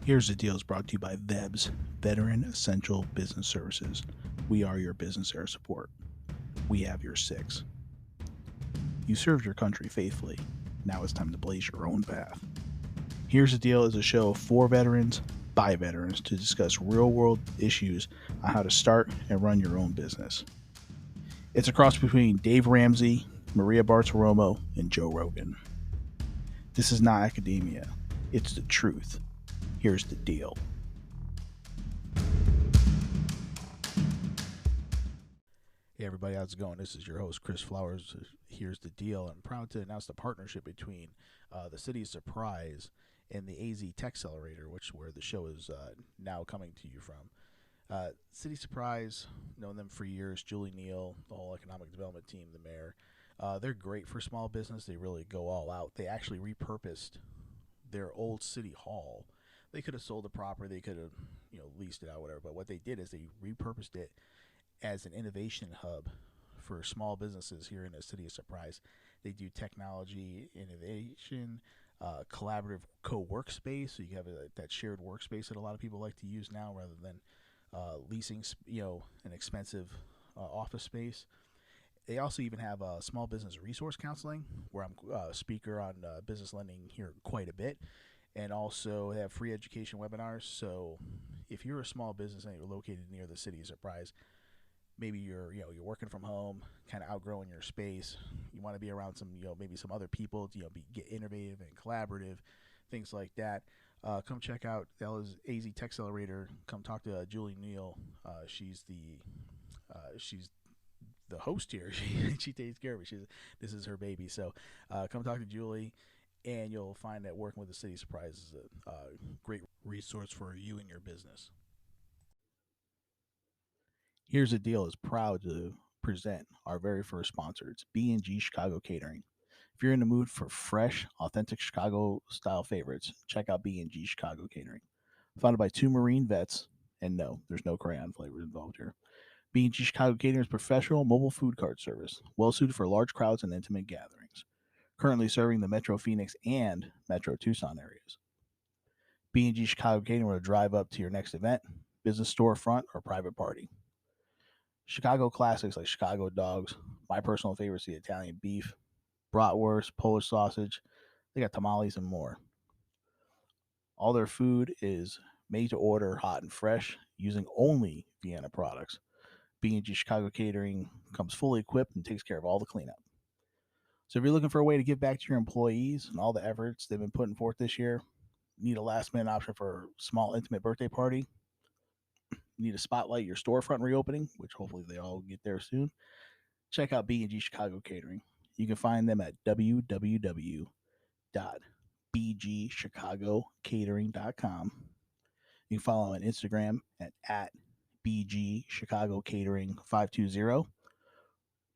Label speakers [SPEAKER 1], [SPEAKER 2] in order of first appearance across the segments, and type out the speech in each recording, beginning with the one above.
[SPEAKER 1] Here's the Deal is brought to you by VEBS, Veteran Essential Business Services. We are your business air support. We have your six. You served your country faithfully. Now it's time to blaze your own path. Here's the Deal is a show for veterans by veterans to discuss real world issues on how to start and run your own business. It's a cross between Dave Ramsey, Maria Bartiromo, and Joe Rogan. This is not academia, it's the truth. Here's the deal. Hey everybody, how's it going? This is your host, Chris Flowers. Here's the deal. I'm proud to announce the partnership between the City of Surprise and the AZ Tech Accelerator, where the show is now coming to you from. City Surprise, known them for years, Julie Neal, the whole economic development team, the mayor. They're great for small business. They really go all out. They actually repurposed their old city hall. They could have sold the property, they could have, leased it out, whatever. But what they did is they repurposed it as an innovation hub for small businesses here in the City of Surprise. They do technology, innovation, collaborative co-workspace. So you have that shared workspace that a lot of people like to use now, rather than leasing, an expensive office space. They also even have small business resource counseling, where I'm a speaker on business lending here quite a bit. And also they have free education webinars. So if you're a small business and you're located near the City of Surprise, maybe you're working from home, kind of outgrowing your space, you want to be around some maybe some other people to get innovative and collaborative, things like that. Come check out the AZ Tech Accelerator. Come talk to Julie Neal. She's the host here. She takes care of it. This is her baby. So come talk to Julie, and you'll find that working with the City Surprise is a great resource for you and your business. Here's the Deal is proud to present our very first sponsor. It's B&G Chicago Catering. If you're in the mood for fresh, authentic Chicago-style favorites, check out B&G Chicago Catering. Founded by two Marine vets, and no, there's no crayon flavors involved here. B&G Chicago Catering's professional mobile food cart service, well-suited for large crowds and intimate gatherings. Currently serving the Metro Phoenix and Metro Tucson areas. B&G Chicago Catering will drive up to your next event, business storefront, or private party. Chicago classics like Chicago dogs, my personal favorite is the Italian beef, bratwurst, Polish sausage. They got tamales and more. All their food is made to order, hot and fresh, using only Vienna products. B&G Chicago Catering comes fully equipped and takes care of all the cleanup. So if you're looking for a way to give back to your employees and all the efforts they've been putting forth this year, need a last minute option for a small intimate birthday party, need to spotlight your storefront reopening, which hopefully they all get there soon, check out B&G Chicago Catering. You can find them at www.bgchicagocatering.com. You can follow them on Instagram at BG Chicago Catering 520.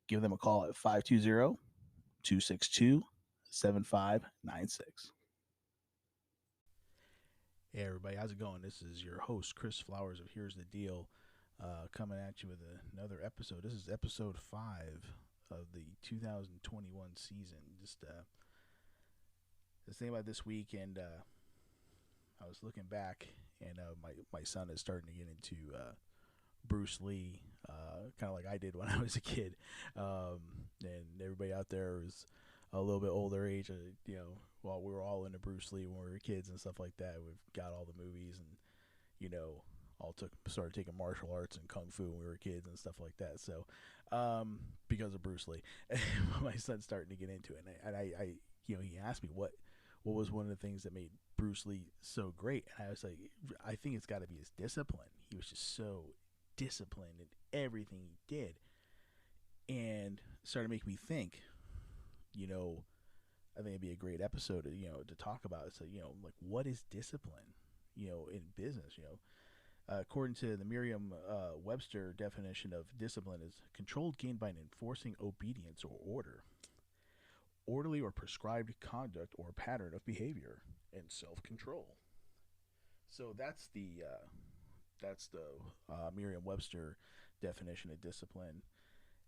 [SPEAKER 1] Give them a call at 520-262-7596. Hey everybody, how's it going? This is your host, Chris Flowers of Here's the Deal, coming at you with another episode. This is episode 5 of the 2021 season. Just thinking about this week, and I was looking back, and my son is starting to get into Bruce Lee, kind of like I did when I was a kid. And everybody out there is a little bit older age, while we were all into Bruce Lee when we were kids and stuff like that. We've got all the movies, and all started taking martial arts and kung fu when we were kids and stuff like that. So because of Bruce Lee, my son's starting to get into it, and I he asked me what was one of the things that made Bruce Lee so great, and I was like, I think it's got to be his discipline. He was just so disciplined in everything he did, and started making me think, I think it'd be a great episode to talk about. So like, what is discipline in business? According to the Merriam-Webster definition of discipline, is controlled gain by enforcing obedience or order, orderly or prescribed conduct or pattern of behavior, and self-control. So that's the Merriam-Webster definition of discipline.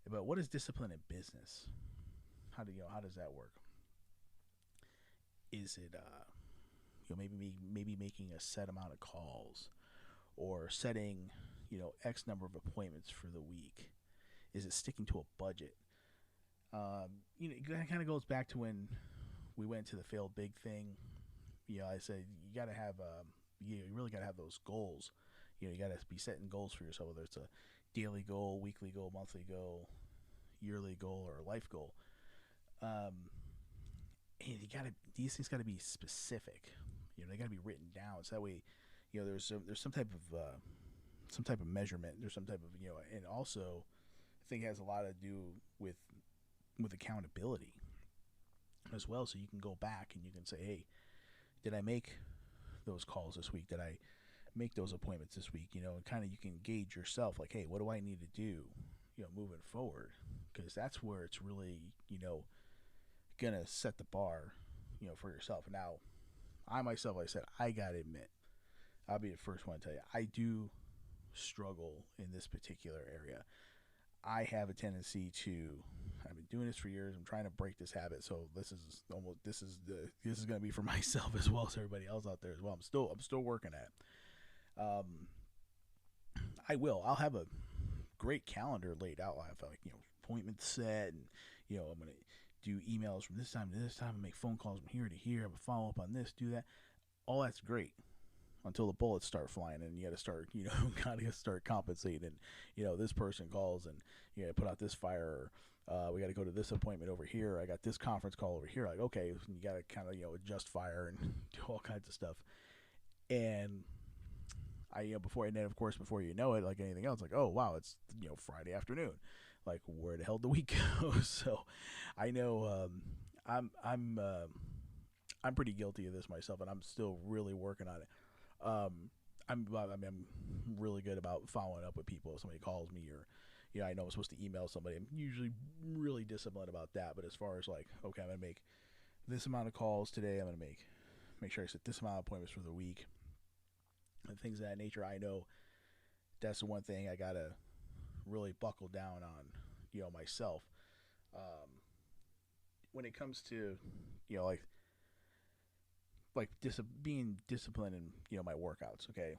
[SPEAKER 1] But what is discipline in business? How does that work? Is it maybe making a set amount of calls, or setting, X number of appointments for the week? Is it sticking to a budget? It kind of goes back to when we went to the failed big thing. I said you got to have, you really got to have those goals. You got to be setting goals for yourself, whether it's a daily goal, weekly goal, monthly goal, yearly goal, or a life goal. And these things got to be specific. They got to be written down, so that way, there's some type of measurement. There's some type of, and also, I think it has a lot to do with accountability as well. So you can go back and you can say, hey, did I make those calls this week? Did I make those appointments this week? And kind of you can gauge yourself, like, hey, what do I need to do, moving forward? Because that's where it's really, gonna set the bar, for yourself. Now, I myself, like I said, I gotta admit, I'll be the first one to tell you, I do struggle in this particular area. I have a tendency to, I've been doing this for years. I'm trying to break this habit. So this is going to be for myself as well as everybody else out there as well. I'm still working at it. I'll have a great calendar laid out. I'll have appointments set, and I'm going to do emails from this time to this time and make phone calls from here to here. I'm going to follow up on this, do that. All that's great until the bullets start flying, and you got to start, gotta start compensating. This person calls and put out this fire. We got to go to this appointment over here. I got this conference call over here. Like, okay, you got to kind of adjust fire and do all kinds of stuff. And before you know it, like anything else, like, oh wow, it's Friday afternoon. Like, where the hell did the week go? So, I know I'm pretty guilty of this myself, and I'm still really working on it. I'm really good about following up with people. If somebody calls me, or I know I'm supposed to email somebody, I'm usually really disciplined about that. But as far as like, okay, I'm gonna make this amount of calls today, I'm gonna make sure I set this amount of appointments for the week, and things of that nature, I know that's the one thing I gotta really buckle down on, myself. When it comes to, being disciplined in my workouts. Okay,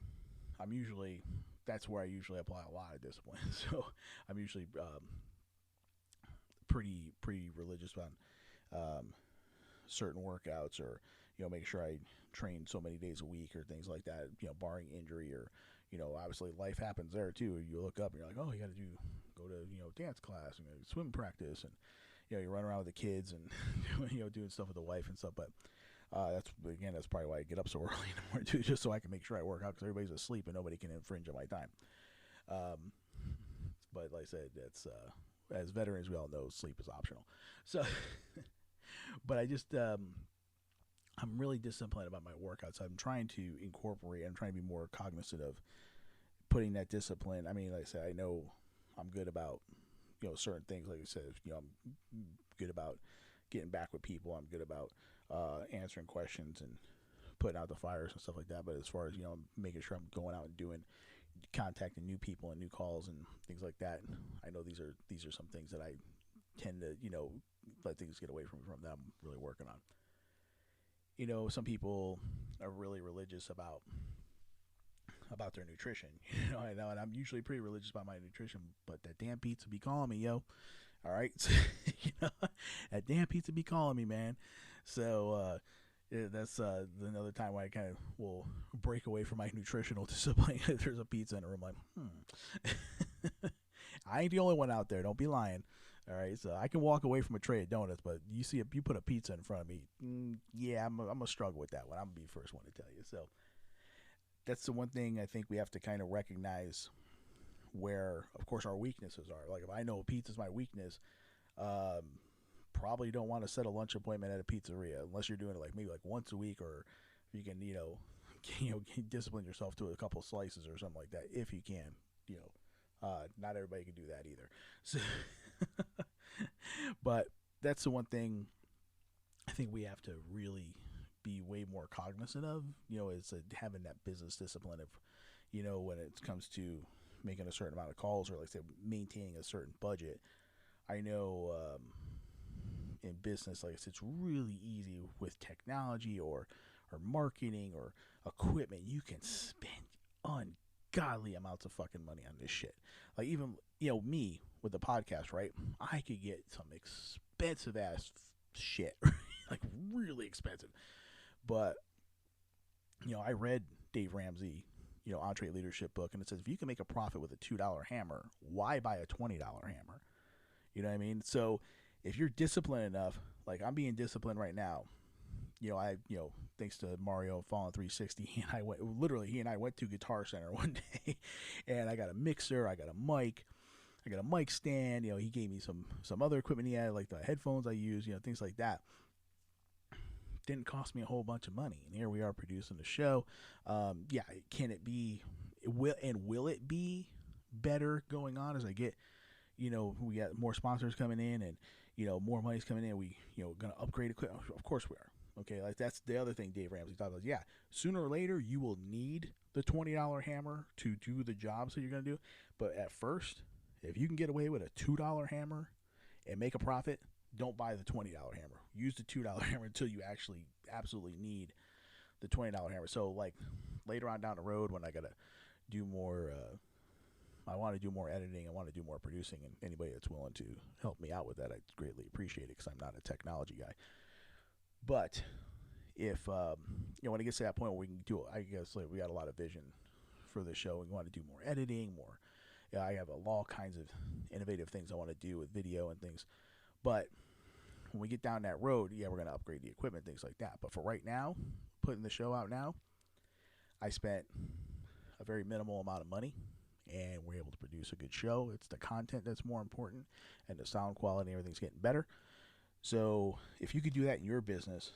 [SPEAKER 1] that's where I usually apply a lot of discipline. So I'm usually pretty religious on certain workouts, or make sure I train so many days a week or things like that. Barring injury, or obviously life happens there too. You look up and you're like, oh, you got to go to dance class and swim practice, and you run around with the kids and doing stuff with the wife and stuff. But that's probably why I get up so early in the morning too, just so I can make sure I work out, because everybody's asleep and nobody can infringe on my time. But like I said, that's as veterans, we all know sleep is optional. So, but I'm really disciplined about my workouts. I'm trying to incorporate. I'm trying to be more cognizant of putting that discipline. I mean, like I said, I know I'm good about certain things. Like I said, I'm good about getting back with people. I'm good about answering questions and putting out the fires and stuff like that. But as far as making sure I'm going out and contacting new people and new calls and things like that, I know these are some things that I tend to let things get away from that I'm really working on. Some people are really religious about their nutrition. I know, and I'm usually pretty religious about my nutrition, but that damn pizza be calling me, yo. All right, that damn pizza be calling me, man. So that's another time where I kind of will break away from my nutritional discipline. There's a pizza in a room, like, I ain't the only one out there. Don't be lying. All right, so I can walk away from a tray of donuts, but you put a pizza in front of me, yeah, I'm gonna struggle with that one. I'm gonna be the first one to tell you. So that's the one thing I think we have to kind of recognize, where, of course, our weaknesses are. Like, if I know pizza's my weakness, probably don't want to set a lunch appointment at a pizzeria unless you're doing it like maybe like once a week, or if you can discipline yourself to a couple slices or something like that, if you can. Not everybody can do that either. So but that's the one thing I think we have to really be way more cognizant of, is having that business discipline of, when it comes to making a certain amount of calls, or like say maintaining a certain budget. I know in business, like I said, it's really easy with technology or or marketing or equipment, you can spend ungodly amounts of fucking money on this shit. Like even, me with the podcast, right? I could get some expensive ass shit, like really expensive. But, I read Dave Ramsey, Entree Leadership book, and it says if you can make a profit with a $2 hammer, why buy a $20 hammer? You know what I mean? So if you're disciplined enough, like I'm being disciplined right now, thanks to Mario Fallen 360, he and I went to Guitar Center one day, and I got a mixer, I got a mic, I got a mic stand. He gave me some other equipment he had, like the headphones I use, things like that. Didn't cost me a whole bunch of money, and here we are producing the show. Can it be? Will it be better going on as I get? We got more sponsors coming in, and more money's coming in. We gonna upgrade equipment. Of course we are. Okay, like that's the other thing Dave Ramsey talked about. Yeah, sooner or later you will need the $20 hammer to do the jobs that you're gonna do. But at first, if you can get away with a $2 hammer and make a profit, don't buy the $20 hammer. Use the $2 hammer until you actually absolutely need the $20 hammer. So like later on down the road when I gotta do more, I want to do more editing, I want to do more producing, and anybody that's willing to help me out with that, I'd greatly appreciate it because I'm not a technology guy. But if when it gets to that point where we can do it, I guess like we got a lot of vision for the show. We want to do more editing, more. I have all kinds of innovative things I want to do with video and things. But when we get down that road, we're going to upgrade the equipment, things like that. But for right now, putting the show out now, I spent a very minimal amount of money, and we're able to produce a good show. It's the content that's more important, and the sound quality, everything's getting better. So if you could do that in your business,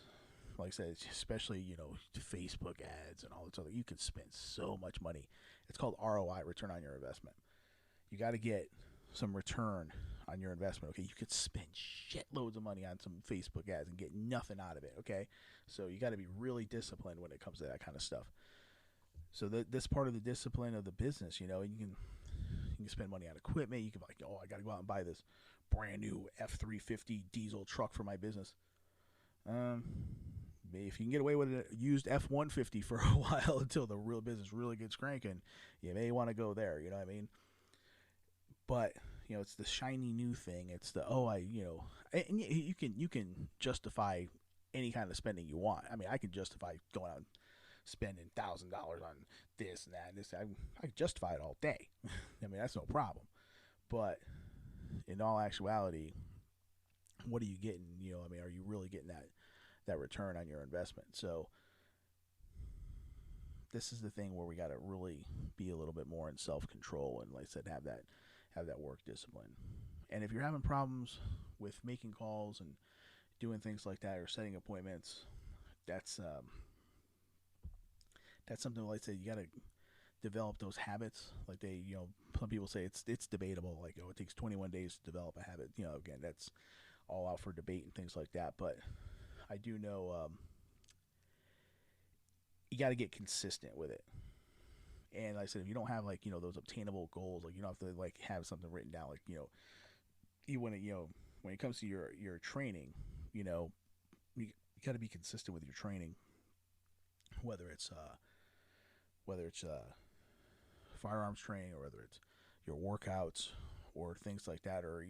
[SPEAKER 1] like I said, especially, Facebook ads and all this other, you could spend so much money. It's called ROI, return on your investment. You got to get some return on your investment. Okay, you could spend shitloads of money on some Facebook ads and get nothing out of it. Okay, so you got to be really disciplined when it comes to that kind of stuff. So this part of the discipline of the business, you can spend money on equipment. You can be like, I got to go out and buy this brand new F-350 diesel truck for my business. If you can get away with a used F-150 for a while until the real business really gets cranking, you may want to go there. You know what I mean? But it's the shiny new thing. It's the and you can justify any kind of spending you want. I mean, I can justify going out and spending $1,000 on this and that and this. I can justify it all day. I mean, that's no problem. But in all actuality, what are you getting? Are you really getting that return on your investment? So this is the thing where we got to really be a little bit more in self-control and, like I said, have that work discipline. And if you're having problems with making calls and doing things like that or setting appointments, that's something, like I said, you got to develop those habits. Like some people say it's debatable. Like, it takes 21 days to develop a habit. Again, that's all out for debate and things like that. But I do know you got to get consistent with it. And like I said, if you don't have those obtainable goals, like you don't have to have something written down. Like you want to when it comes to your training, you got to be consistent with your training, whether it's firearms training or whether it's your workouts or things like that, or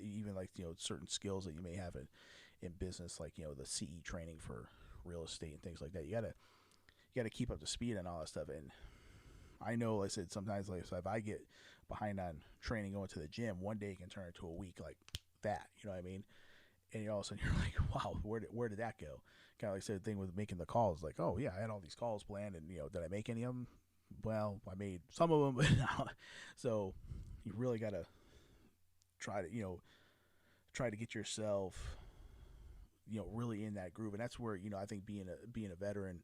[SPEAKER 1] even certain skills that you may have in business, like the CE training for real estate and things like that. You gotta keep up to speed on all that stuff. And I know, like I said, sometimes so if I get behind on training, going to the gym, one day can turn into a week like that. You know what I mean? And all of a sudden you're like, wow, where did that go? Kind of like I said, the thing with making the calls, like, oh yeah, I had all these calls planned, and did I make any of them? Well, I made some of them, but no. So you really gotta try to get yourself really in that groove. And that's where I think being a veteran,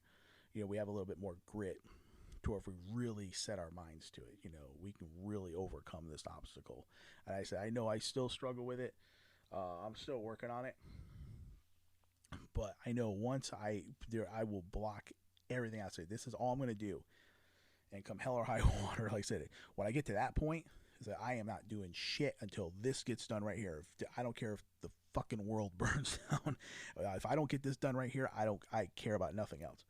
[SPEAKER 1] we have a little bit more grit to where if we really set our minds to it, we can really overcome this obstacle. And I said, I know I still struggle with it. I'm still working on it, but I know once I will block everything out. Say, this is all I'm going to do, and come hell or high water, like I said, when I get to that point, is that I am not doing shit until this gets done right here. I don't care if the fucking world burns down. If I don't get this done right here, I care about nothing else.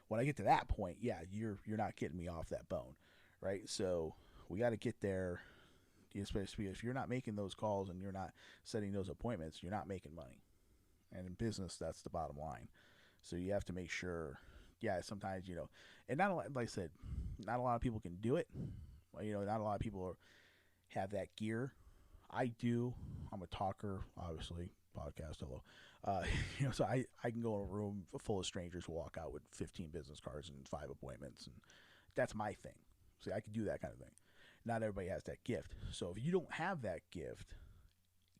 [SPEAKER 1] when I get to that point, yeah, you're not getting me off that bone, right? So we got to get there. Especially if you're not making those calls and you're not setting those appointments, you're not making money. And in business, that's the bottom line. So you have to make sure. Yeah, sometimes and not a lot, like I said, not a lot of people can do it. Not a lot of people have that gear. I do. I'm a talker, obviously. Podcast, hello. Uh, so I can go in a room full of strangers who walk out with 15 business cards and 5 appointments, and that's my thing. See, I can do that kind of thing. Not everybody has that gift. So if you don't have that gift,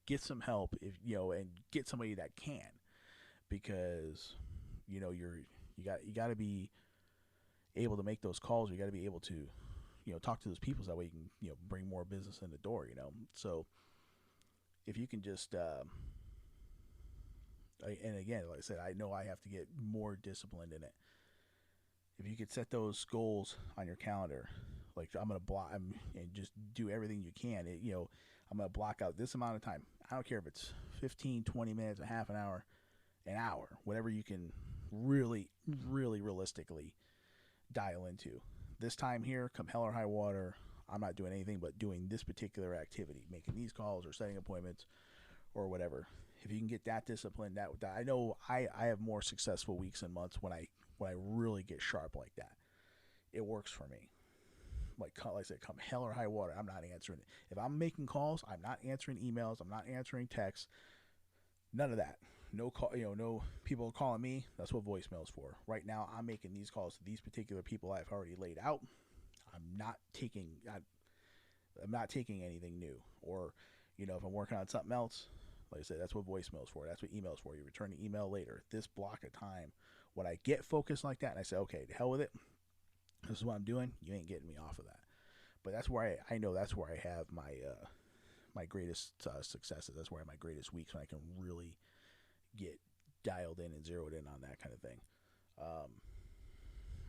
[SPEAKER 1] get some help. And get somebody that can, because you got to be able to make those calls. You got to be able to talk to those people, so that way you can bring more business in the door. So if you can just and again, like I said, I know I have to get more disciplined in it. If you could set those goals on your calendar, like I'm gonna block and just do everything you can. I'm gonna block out this amount of time. I don't care if it's 15, 20 minutes, a half an hour, whatever you can really, really realistically dial into. This time here, come hell or high water, I'm not doing anything but doing this particular activity, making these calls or setting appointments or whatever. If you can get that discipline, that I know I have more successful weeks and months when I really get sharp like that. It works for me. Like I said, come hell or high water, I'm not answering it. If I'm making calls, I'm not answering emails, I'm not answering texts. None of that. No call, no people calling me. That's what voicemail's for. Right now, I'm making these calls to these particular people I've already laid out. I'm not taking anything new. Or, if I'm working on something else, like I said, that's what voicemail's for. That's what email's for. You return the email later. This block of time, when I get focused like that, and I say, okay, to hell with it. This is what I'm doing. You ain't getting me off of that. But that's where I know that's where I have my greatest successes. That's where I have my greatest weeks, when I can really get dialed in and zeroed in on that kind of thing.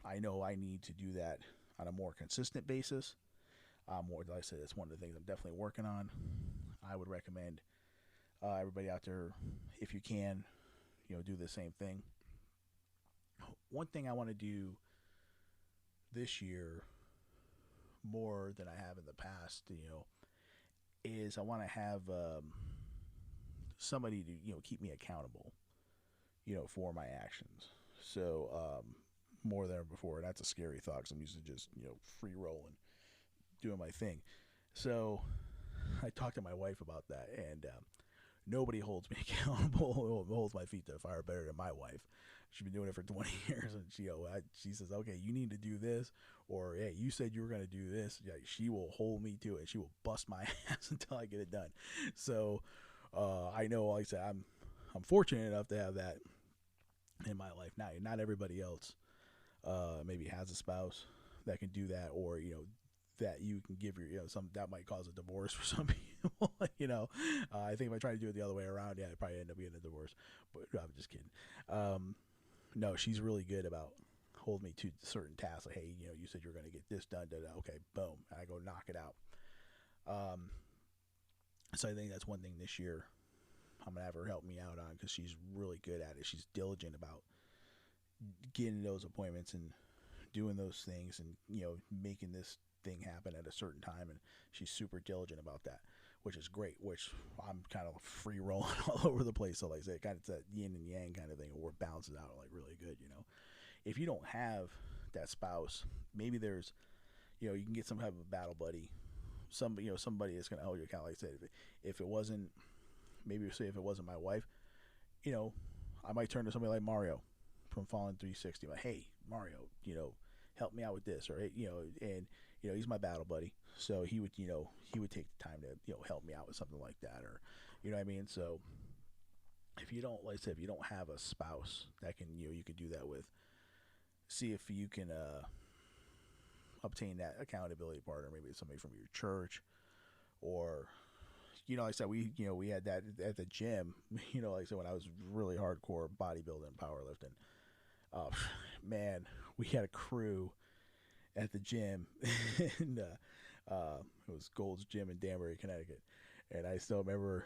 [SPEAKER 1] I know I need to do that on a more consistent basis. More, like I said, it's one of the things I'm definitely working on. I would recommend everybody out there, if you can, do the same thing. One thing I want to do this year more than I have in the past, is I want to have somebody to keep me accountable, for my actions. So more than before, and that's a scary thought, because I'm used to just free rolling, doing my thing. So I talked to my wife about that, and nobody holds me accountable, holds my feet to the fire better than my wife. She's been doing it for 20 years, and she says, okay, you need to do this, or hey, you said you were going to do this. Yeah, she will hold me to it, and she will bust my ass until I get it done. So I know, like I said, I'm fortunate enough to have that in my life. Now, not everybody else maybe has a spouse that can do that, or that you can give your some that might cause a divorce for some people. I think if I try to do it the other way around, yeah, I'd probably end up getting a divorce. But I'm just kidding. No, she's really good about holding me to certain tasks. Like, hey, you said you're going to get this done. Okay, boom, and I go knock it out. So I think that's one thing this year I'm gonna have her help me out on, because she's really good at it. She's diligent about getting those appointments and doing those things, and making this thing happen at a certain time, and she's super diligent about that, which is great. Which I'm kind of free rolling all over the place. So like I said, kind of that yin and yang kind of thing, where it balances out like really good. If you don't have that spouse, maybe there's you can get some type of battle buddy, somebody that's gonna hold your account. Like I said, if it wasn't, maybe say if it wasn't my wife, I might turn to somebody like Mario from Fallen 360. Like, hey, Mario, help me out with this, or and he's my battle buddy, so he would take the time to help me out with something like that, or what I mean. So if you don't, like I said, if you don't have a spouse that can you can do that with, see if you can obtain that accountability partner, maybe somebody from your church, or like I said, we had that at the gym. Like I said, when I was really hardcore bodybuilding, powerlifting, man, we had a crew at the gym, and it was Gold's Gym in Danbury, Connecticut. And I still remember,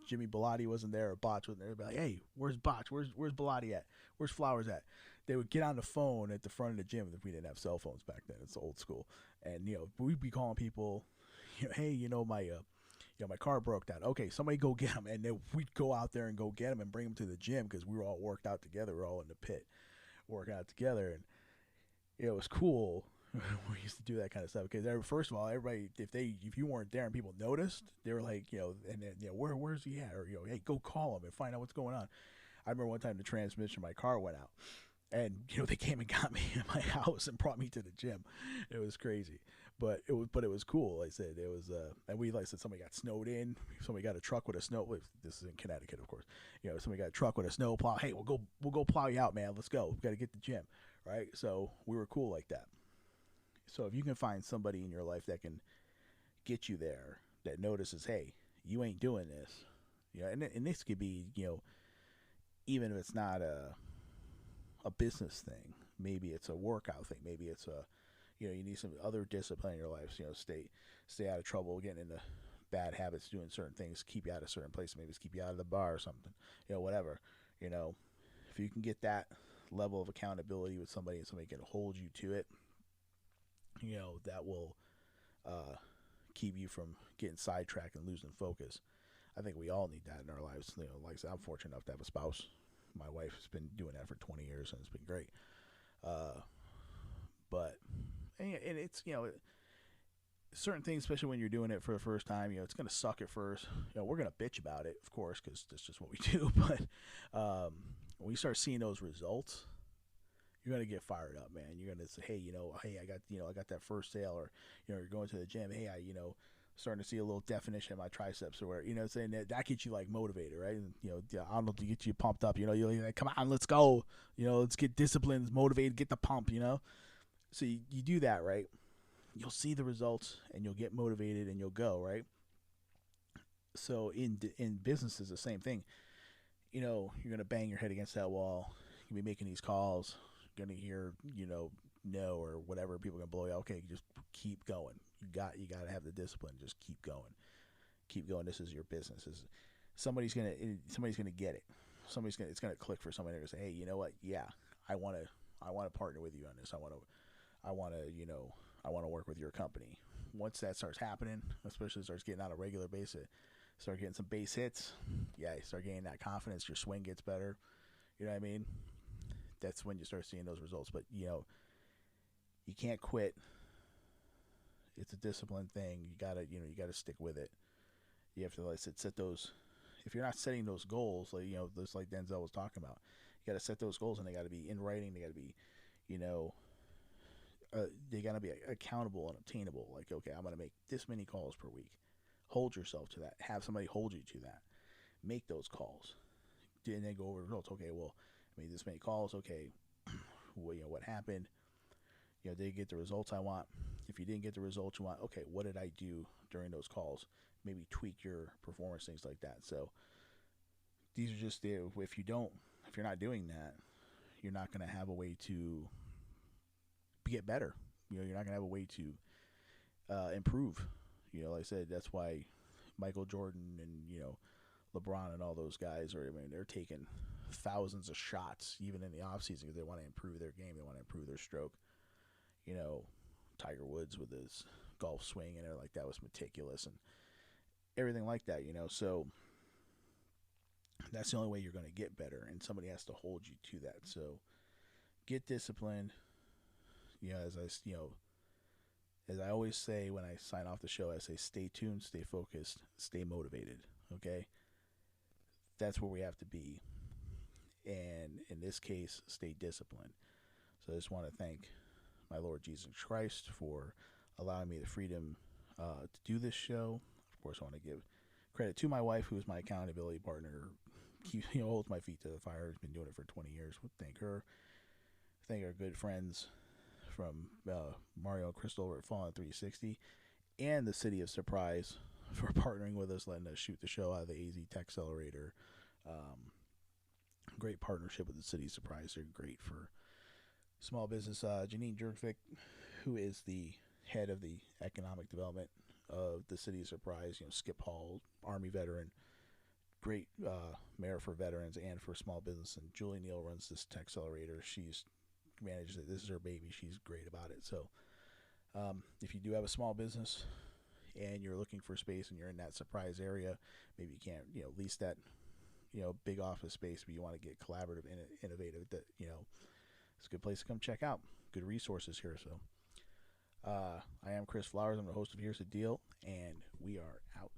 [SPEAKER 1] Jimmy Bellotti wasn't there or Botch wasn't there, they'd be like, "Hey, where's Botch? Where's Bellotti at? Where's Flowers at?" They would get on the phone at the front of the gym if we didn't have cell phones back then. It's old school, and we'd be calling people, "Hey, my car broke down. Okay, somebody go get him." And then we'd go out there and go get him and bring him to the gym because we were all worked out together. We were all in the pit working out together, and it was cool. We used to do that kind of stuff because first of all, everybody, if you weren't there and people noticed, they were like, and then where's he at, or hey, go call him and find out what's going on. I remember one time the transmission of my car went out, and they came and got me in my house and brought me to the gym. It was crazy, but it was cool. Like I said, it was, and like I said, somebody got snowed in. Somebody got a truck with a snow. This is in Connecticut, of course. Somebody got a truck with a snow plow. Hey, we'll go plow you out, man. Let's go. We got to get to the gym, right? So we were cool like that. So if you can find somebody in your life that can get you there, that notices, hey, you ain't doing this, and this could be, even if it's not a business thing, maybe it's a workout thing, maybe it's you need some other discipline in your life, stay out of trouble, getting into bad habits, doing certain things, keep you out of certain places, maybe it's keep you out of the bar or something, whatever, if you can get that level of accountability with somebody and somebody can hold you to it, that will keep you from getting sidetracked and losing focus. I think we all need that in our lives. Like I said, I'm fortunate enough to have a spouse. My wife has been doing that for 20 years, and it's been great. But it's certain things, especially when you're doing it for the first time, it's going to suck at first. We're going to bitch about it, of course, because that's just what we do. But when you start seeing those results, you're gonna get fired up, man. You're gonna say, hey, I got that first sale, or you're going to the gym. Hey, starting to see a little definition of my triceps, or where, saying that gets you like motivated, right? And I don't know, to get you pumped up. You're like, come on, let's go. Let's get disciplined, motivated, get the pump. So you do that, right? You'll see the results, and you'll get motivated, and you'll go, right? So in business is the same thing. You're gonna bang your head against that wall. You'll be making these calls. Gonna hear no or whatever, people are gonna blow you. Okay, just keep going. You got to have the discipline. Just keep going. This is your business. Somebody's gonna get it. It's gonna click for somebody. They're gonna say, hey, you know what, yeah, I want to partner with you on this. I want to work with your company. Once that starts happening, especially starts getting on a regular basis, start getting some base hits, yeah, you start getting that confidence, your swing gets better, you know what I mean? That's when you start seeing those results. But you can't quit. It's a discipline thing. You gotta stick with it. You have to, like, set those. If you're not setting those goals, like just like Denzel was talking about, you gotta set those goals, and they gotta be in writing. They gotta be, they gotta be accountable and obtainable. Like, okay, I'm gonna make this many calls per week. Hold yourself to that. Have somebody hold you to that. Make those calls, and then go over the results. Okay, well, I made this many calls. Okay, what happened? Did you get the results I want? If you didn't get the results you want, okay, what did I do during those calls? Maybe tweak your performance, things like that. So these are just if you're not doing that, you're not going to have a way to get better. You're not going to have a way to improve. Like I said, that's why Michael Jordan and LeBron and all those guys they're taking thousands of shots even in the off season because they want to improve their game. They want to improve their stroke. Tiger Woods with his golf swing and everything like that was meticulous and everything like that. So that's the only way you're going to get better, and somebody has to hold you to that. So get disciplined. As I always say when I sign off the show, I say stay tuned, stay focused, stay motivated. Okay, that's where we have to be, and in this case, stay disciplined. So I just want to thank my Lord Jesus Christ for allowing me the freedom to do this show. Of course, I want to give credit to my wife, who is my accountability partner. Holds my feet to the fire. Has been doing it for 20 years. Thank her. Thank our good friends from Mario and Crystal over at Fallen 360 and the City of Surprise for partnering with us, letting us shoot the show out of the AZ Tech Accelerator. Great partnership with the City of Surprise. They're great for small business. Janine Jerkvik, who is the head of the economic development of the City of Surprise, Skip Hall, Army veteran, great mayor for veterans and for small business. And Julie Neal runs this tech accelerator. She's managed it. This is her baby. She's great about it. So if you do have a small business and you're looking for space and you're in that Surprise area, maybe you can't, lease that, big office space, but you want to get collaborative and innovative, that, it's a good place to come check out. Good resources here. So I am Chris Flowers. I'm the host of Here's the Deal, and we are out.